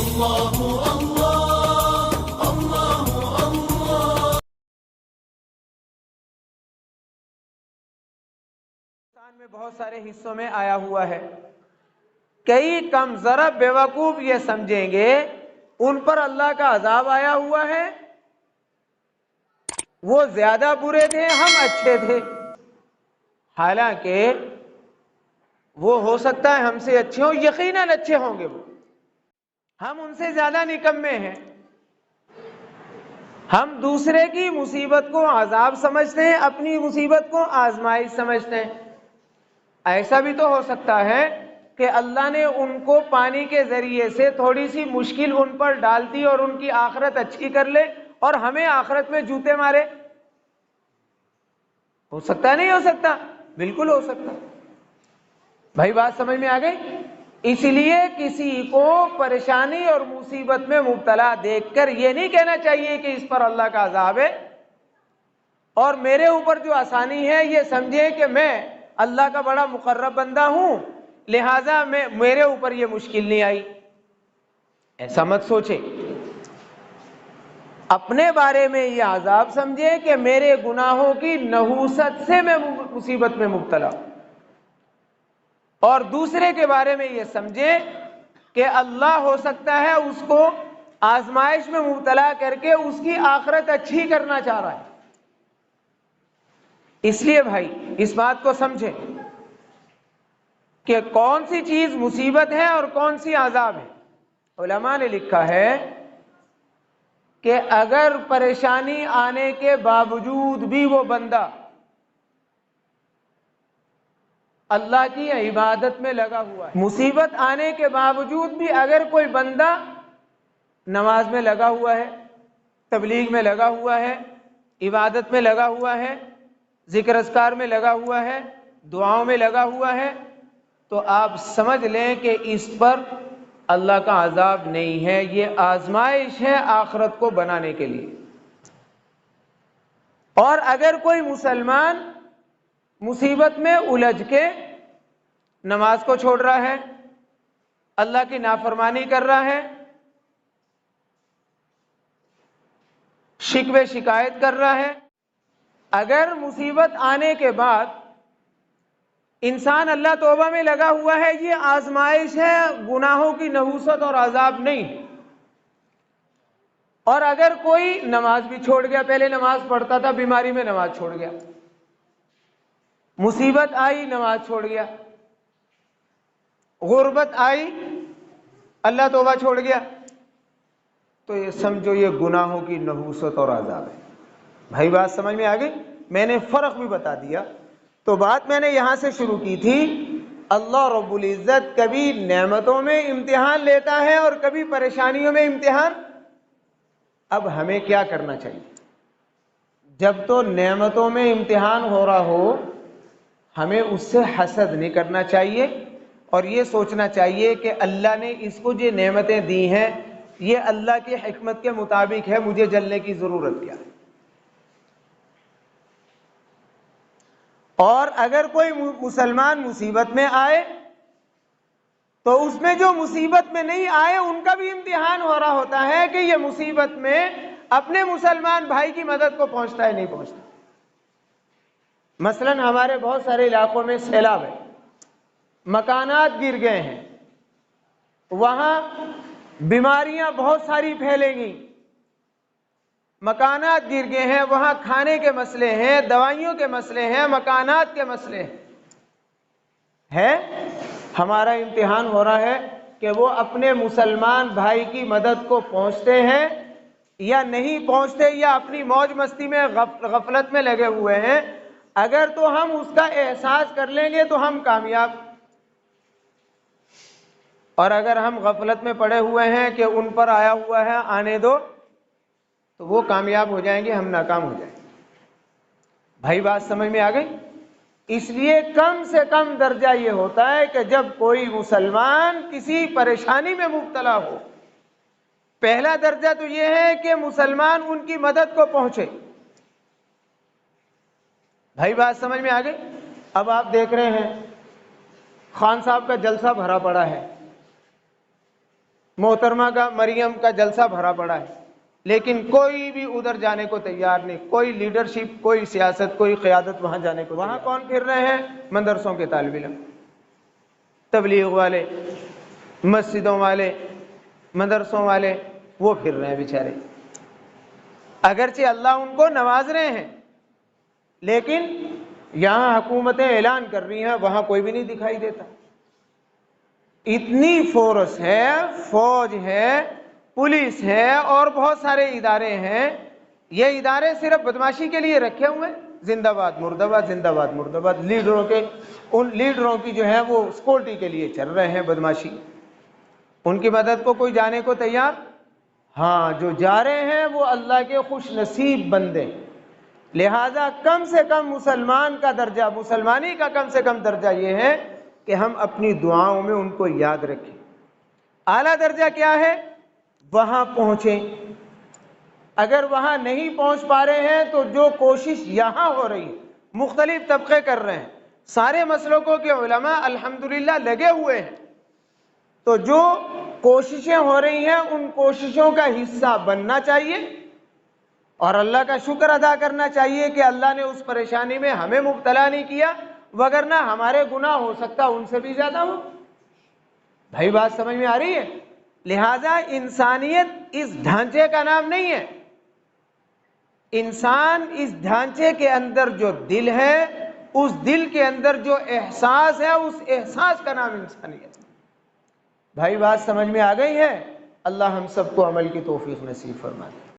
اللہ اللہ اللہ اللہ۔ میں بہت سارے حصوں میں آیا ہوا ہے، کئی کم ذرا بیوقوف یہ سمجھیں گے ان پر اللہ کا عذاب آیا ہوا ہے، وہ زیادہ برے تھے ہم اچھے تھے، حالانکہ وہ ہو سکتا ہے ہم سے اچھے ہوں، یقیناً اچھے ہوں گے، وہ ہم ان سے زیادہ نکمے ہیں۔ ہم دوسرے کی مصیبت کو عذاب سمجھتے ہیں، اپنی مصیبت کو آزمائش سمجھتے ہیں۔ ایسا بھی تو ہو سکتا ہے کہ اللہ نے ان کو پانی کے ذریعے سے تھوڑی سی مشکل ان پر ڈال دی اور ان کی آخرت اچھی کر لے، اور ہمیں آخرت میں جوتے مارے۔ ہو سکتا ہے نہیں ہو سکتا؟ بالکل ہو سکتا۔ بھائی بات سمجھ میں آ گئی؟ اس لیے کسی کو پریشانی اور مصیبت میں مبتلا دیکھ کر یہ نہیں کہنا چاہیے کہ اس پر اللہ کا عذاب ہے، اور میرے اوپر جو آسانی ہے یہ سمجھے کہ میں اللہ کا بڑا مقرب بندہ ہوں، لہذا میرے اوپر یہ مشکل نہیں آئی۔ ایسا مت سوچے، اپنے بارے میں یہ عذاب سمجھے کہ میرے گناہوں کی نحوست سے میں مصیبت میں مبتلا ہوں، اور دوسرے کے بارے میں یہ سمجھے کہ اللہ ہو سکتا ہے اس کو آزمائش میں مبتلا کر کے اس کی آخرت اچھی کرنا چاہ رہا ہے۔ اس لیے بھائی اس بات کو سمجھیں کہ کون سی چیز مصیبت ہے اور کون سی عذاب ہے۔ علماء نے لکھا ہے کہ اگر پریشانی آنے کے باوجود بھی وہ بندہ اللہ کی عبادت میں لگا ہوا ہے، مصیبت آنے کے باوجود بھی اگر کوئی بندہ نماز میں لگا ہوا ہے، تبلیغ میں لگا ہوا ہے، عبادت میں لگا ہوا ہے، ذکر اذکار میں لگا ہوا ہے، دعاؤں میں لگا ہوا ہے، تو آپ سمجھ لیں کہ اس پر اللہ کا عذاب نہیں ہے، یہ آزمائش ہے آخرت کو بنانے کے لیے۔ اور اگر کوئی مسلمان مصیبت میں الجھ کے نماز کو چھوڑ رہا ہے، اللہ کی نافرمانی کر رہا ہے، شکوے شکایت کر رہا ہے، اگر مصیبت آنے کے بعد انسان اللہ توبہ میں لگا ہوا ہے، یہ آزمائش ہے، گناہوں کی نحوست اور عذاب نہیں۔ اور اگر کوئی نماز بھی چھوڑ گیا، پہلے نماز پڑھتا تھا، بیماری میں نماز چھوڑ گیا، مصیبت آئی نماز چھوڑ گیا، غربت آئی اللہ توبہ چھوڑ گیا، تو یہ سمجھو یہ گناہوں کی نحوست اور عذاب ہے۔ بھائی بات سمجھ میں آ گئی؟ میں نے فرق بھی بتا دیا۔ تو بات میں نے یہاں سے شروع کی تھی، اللہ رب العزت کبھی نعمتوں میں امتحان لیتا ہے اور کبھی پریشانیوں میں امتحان۔ اب ہمیں کیا کرنا چاہیے؟ جب تو نعمتوں میں امتحان ہو رہا ہو، ہمیں اس سے حسد نہیں کرنا چاہیے، اور یہ سوچنا چاہیے کہ اللہ نے اس کو جو نعمتیں دی ہیں یہ اللہ کی حکمت کے مطابق ہے، مجھے جلنے کی ضرورت کیا ہے۔ اور اگر کوئی مسلمان مصیبت میں آئے تو اس میں جو مصیبت میں نہیں آئے ان کا بھی امتحان ہو رہا ہوتا ہے کہ یہ مصیبت میں اپنے مسلمان بھائی کی مدد کو پہنچتا ہے نہیں پہنچتا۔ مثلا ہمارے بہت سارے علاقوں میں سیلاب ہے، مکانات گر گئے ہیں، وہاں بیماریاں بہت ساری پھیلیں گی، مکانات گر گئے ہیں، وہاں کھانے کے مسئلے ہیں، دوائیوں کے مسئلے ہیں، مکانات کے مسئلے ہیں۔ ہمارا امتحان ہو رہا ہے کہ وہ اپنے مسلمان بھائی کی مدد کو پہنچتے ہیں یا نہیں پہنچتے، یا اپنی موج مستی میں غفلت میں لگے ہوئے ہیں۔ اگر تو ہم اس کا احساس کر لیں گے تو ہم کامیاب، اور اگر ہم غفلت میں پڑے ہوئے ہیں کہ ان پر آیا ہوا ہے آنے دو، تو وہ کامیاب ہو جائیں گے، ہم ناکام ہو جائیں گے۔ بھائی بات سمجھ میں آ گئی؟ اس لیے کم سے کم درجہ یہ ہوتا ہے کہ جب کوئی مسلمان کسی پریشانی میں مبتلا ہو، پہلا درجہ تو یہ ہے کہ مسلمان ان کی مدد کو پہنچے۔ بھائی بات سمجھ میں آ گئی؟ اب آپ دیکھ رہے ہیں خان صاحب کا جلسہ بھرا پڑا ہے، محترمہ کا مریم کا جلسہ بھرا پڑا ہے، لیکن کوئی بھی ادھر جانے کو تیار نہیں، کوئی لیڈرشپ، کوئی سیاست، کوئی قیادت وہاں جانے کو۔ وہاں کون پھر رہے ہیں؟ مدرسوں کے طالب علم، تبلیغ والے، مسجدوں والے، مدرسوں والے، وہ پھر رہے ہیں بیچارے۔ اگرچہ اللہ ان کو نواز رہے ہیں، لیکن یہاں حکومتیں اعلان کر رہی ہیں، وہاں کوئی بھی نہیں دکھائی دیتا۔ اتنی فورس ہے، فوج ہے، پولیس ہے اور بہت سارے ادارے ہیں، یہ ادارے صرف بدماشی کے لیے رکھے ہوئے ہیں۔ زندہ باد مردہ باد، زندہ باد مردہ باد، ان لیڈروں کی جو ہے وہ سیکورٹی کے لیے چل رہے ہیں بدماشی۔ ان کی مدد کو کوئی جانے کو تیار؟ ہاں، جو جا رہے ہیں وہ اللہ کے خوش نصیب بندے۔ لہذا کم سے کم مسلمان کا درجہ، مسلمانی کا کم سے کم درجہ یہ ہے کہ ہم اپنی دعاؤں میں ان کو یاد رکھیں۔ اعلیٰ درجہ کیا ہے؟ وہاں پہنچیں۔ اگر وہاں نہیں پہنچ پا رہے ہیں تو جو کوشش یہاں ہو رہی ہے، مختلف طبقے کر رہے ہیں، سارے مسلکوں کے علماء الحمدللہ لگے ہوئے ہیں، تو جو کوششیں ہو رہی ہیں ان کوششوں کا حصہ بننا چاہیے اور اللہ کا شکر ادا کرنا چاہیے کہ اللہ نے اس پریشانی میں ہمیں مبتلا نہیں کیا، وگرنہ ہمارے گناہ ہو سکتا ان سے بھی زیادہ ہو۔ بھائی بات سمجھ میں آ رہی ہے؟ لہذا انسانیت اس ڈھانچے کا نام نہیں ہے، انسان اس ڈھانچے کے اندر جو دل ہے، اس دل کے اندر جو احساس ہے، اس احساس کا نام انسانیت ہے۔ بھائی بات سمجھ میں آ گئی ہے؟ اللہ ہم سب کو عمل کی توفیق نصیب فرمائے۔